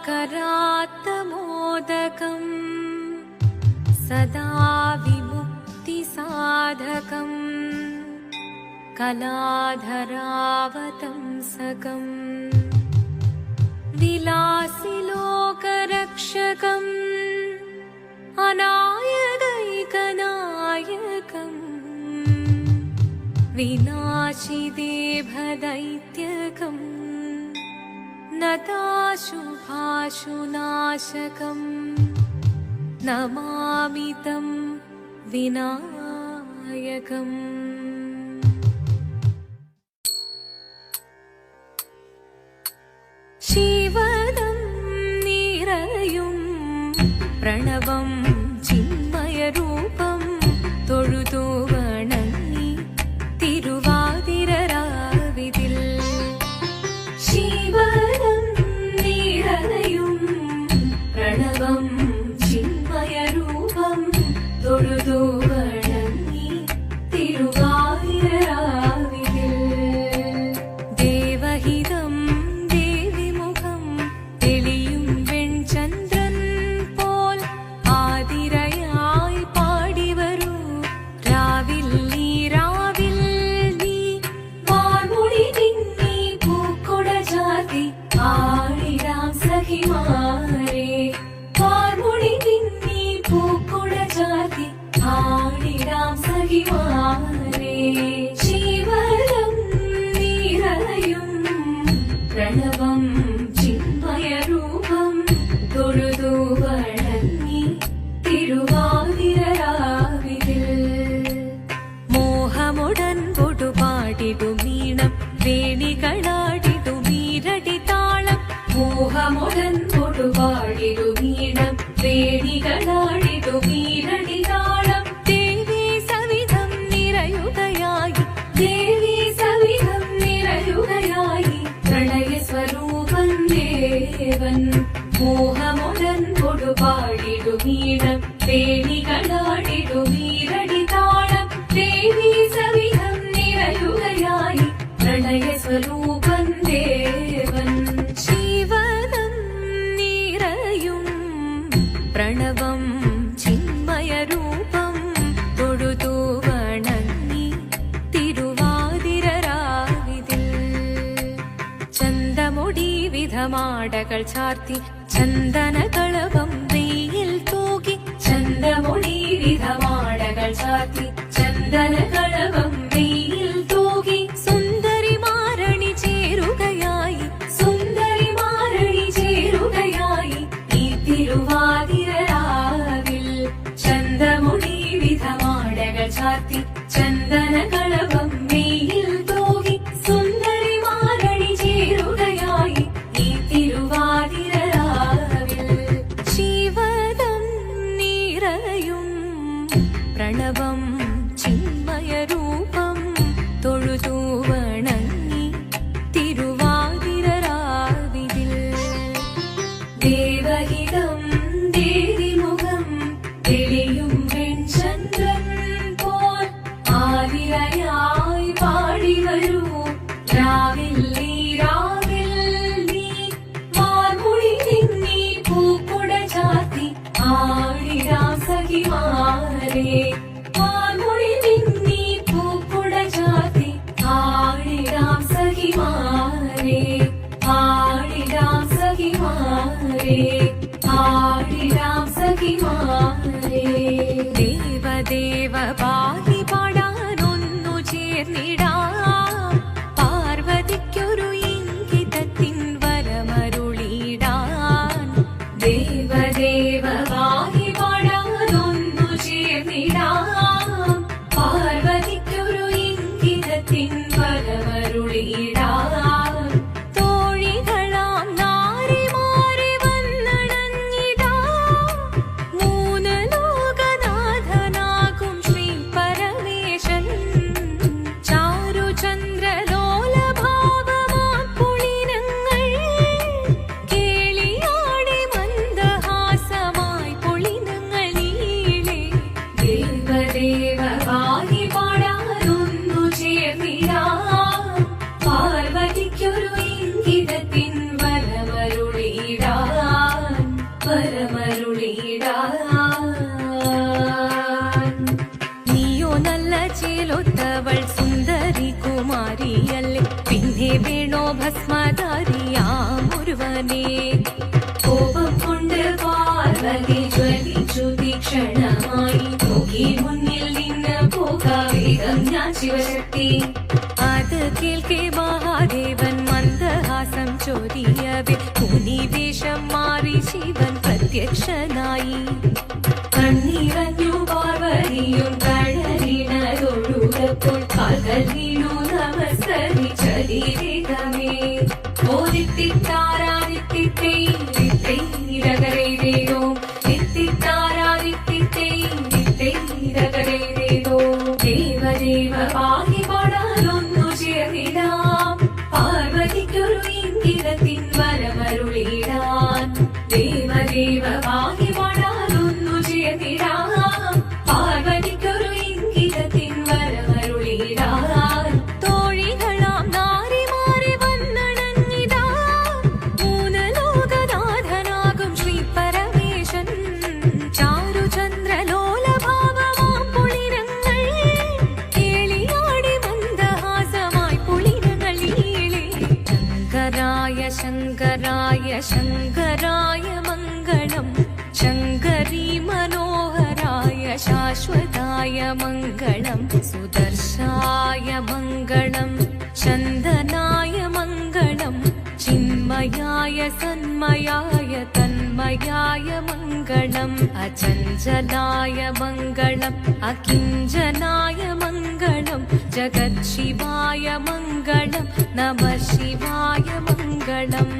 करात्तमोदकम् सदा विमुक्तिसाधकम् कलाधरावतंसकम् विलासिलोकरक्षकम् अनायदैकनायकम् विनाशिदेभदैत्यकम् नताशुभाशुनाशकम् नमामि तं विनायकम् शिवदं निरयुं प्रणवं चिन्मयरूपं തൊഴുതു വണങ്ങി തിരുവാതിരരാവിതിൽ ശിവദം നിറയും പ്രണവം ചിന്മയരൂപം തൊഴുതു വണങ്ങി തിരുവാതിരരാവിതിൽ ദേവഹിതം ദേവിമുഖം തെളിയും വെൺചന്ദ്രൻ പോൽ ആതിരയായി പാടിവരൂ രാവിൽ നീ വാർമുടി തിന്നി പൂക്കൊട ചാർത്തി ആടിടാം സഖിമാരെ വാർമുടി തിന്നി പൂക്കൊട ചാർത്തി ആടിടാം സഖിമാരെ ശിവദം നിറയും പ്രണവം ചിന്മയരൂപം തൊഴുതു വണങ്ങി തിരുവാതിരരാവിതിൽ മോഹമുടൻ പൊടുപാടിടുമീണം വേണികളാടിടുമീരടി താളം മോഹമുടൻ പൊടുപാടിടുമീണം വേണികളാടിടുമീരടി താളം ദേവി സവിധം നിറയുകയായി ദേവി സവിധം നിറയുകയായി പ്രളയസ്വരൂപൻ ദേവൻ മോഹമുടൻ പൊടുപാടിടുമീണം വേണികളാടിടുമീരടി താളം ദേവി സവിധം നിറയുകയായി പ്രളയസ്വരൂപൻ ദേവൻ ശിവദം നിറയും പ്രണവം ചിന്മയരൂപം തൊഴുതു വണങ്ങി തിരുവാതിരരാവിതിൽ ചന്തമുടി വിധമാടകൾ ചാർത്തി ചന്ദനകളവം വെയിൽ തൂകി ചന്തമുടി വിധമാടകൾ ചാർത്തി ചന്ദനകളവം വെയിൽ തൂകി സുന്ദരിമാരണി ചേരുകയായി സുന്ദരിമാരണി ചേരുകയായി ഈ തിരുവാതിരരാവിൽ ചന്തമുടി വിധമാടകൾ ചാർത്തി ചന്ദനകളവം വെയിൽ തൂകി സുന്ദരിമാരണി ചേരുകയായി ഈ തിരുവാതിരരാവിൽ ശിവദം നിറയും പ്രണവം ചിന്മയരൂപം തൊഴുതു വണങ്ങി തിരുവാതിരരാവിതിൽ ദേവഹിതം ദേവിമുഖം തെളിയും വെൺചന്ദ്രൻ പോൽ ആതിരയായി പാടിവരൂ രാവിൽ നീ വാർമുടി തിന്നി പൂക്കൊട ചാർത്തി ആടിടാം സഖിമാരെ വാർമുടി തിന്നി പൂക്കൊട ചാർത്തി ആടിടാം സഖിമാരെ ആടിടാം സഖിമാരെ ആടിടാം സഖിമാരെ ദേവദേവ പാടി പാടാനൊന്നു ചേർന്നിടാം പാർവതിക്കൊരു ഇംഗിതത്തിൻ വരമരുളിടാൻ ദേവദേവ പാടി പാടാനൊന്നു ചേർന്നിടാം പാർവതിക്കൊരു ഇംഗിതത്തിൻ വരമരുളിടാൻ തോഴികളാം നാരിമാരെ വന്നണഞ്ഞിടാം മൂന്ന് ലോകനാഥനാകും ശ്രീ ഭസ്മധാരിയാമൊരുവനേ. കോപം കൊണ്ട് പാർവതി ജ്വലിച്ചു തീക്ഷണമായി നോക്കി മുന്നിൽ നിന്ന് പോകാവേഗം ഞാൻ ശിവശക്തി. അത് കേൾക്കെ മഹാദേവൻ മന്ദഹാസം ചൊരിയവേ മുനിവേഷം മാറി ശിവൻ പ്രത്യക്ഷനായി. കണ്ണീറഞ്ഞു പാർവതിയും കഴലിനതൊഴുകപ്പോൾ കാൽകൾ വീണു നമസ്കരിച്ചതിവേഗമേ. ഓദിത്തിത്താരാദിത്തിത്തൈരകരേതോ ദിത്തിത്താരാദിത്തിത്തൈരകരേതോ. ദേവദേവ പാഹി പാടാനൊന്നു ചേർന്നിടാം പാർവതിക്കൊരു ഇംഗിതത്തിൻ വരമരുളിടാൻ. ദേവദേവ പാഹി പാടാനൊന്നു ചേർന്നിടാം പാർവതിക്കൊരു ഇംഗിതത്തിൻ വരമരുളിടാൻ. തോഴികളാം നാരിമാരെ വന്നണഞ്ഞിതാ മൂന്ന് ലോകനാഥനാകും ശ്രീ പരമേശൻ. ചാരുചന്ദ്രലോലഭാവമാം പുളിരങ്ങൾ കേളിയാടി മന്ദഹാസമായി പുളിരങ്ങൾ ഈളെ. ശങ്കരായ ശങ്കരായ ശങ്കരായ മംഗളം ശങ്കരീ മനോഹരായ ശാശ്വതായ മംഗളം. സുദർശായ മംഗളം ചന്ദനായ മംഗളം ചിന്മയായ സന്മയായ തന്മയായ മംഗളം. അചഞ്ചലായ മംഗളം അകിഞ്ചനായ മംഗളം ജഗത് ശിവായ മംഗളം നമഃ ശിവായ മംഗളം.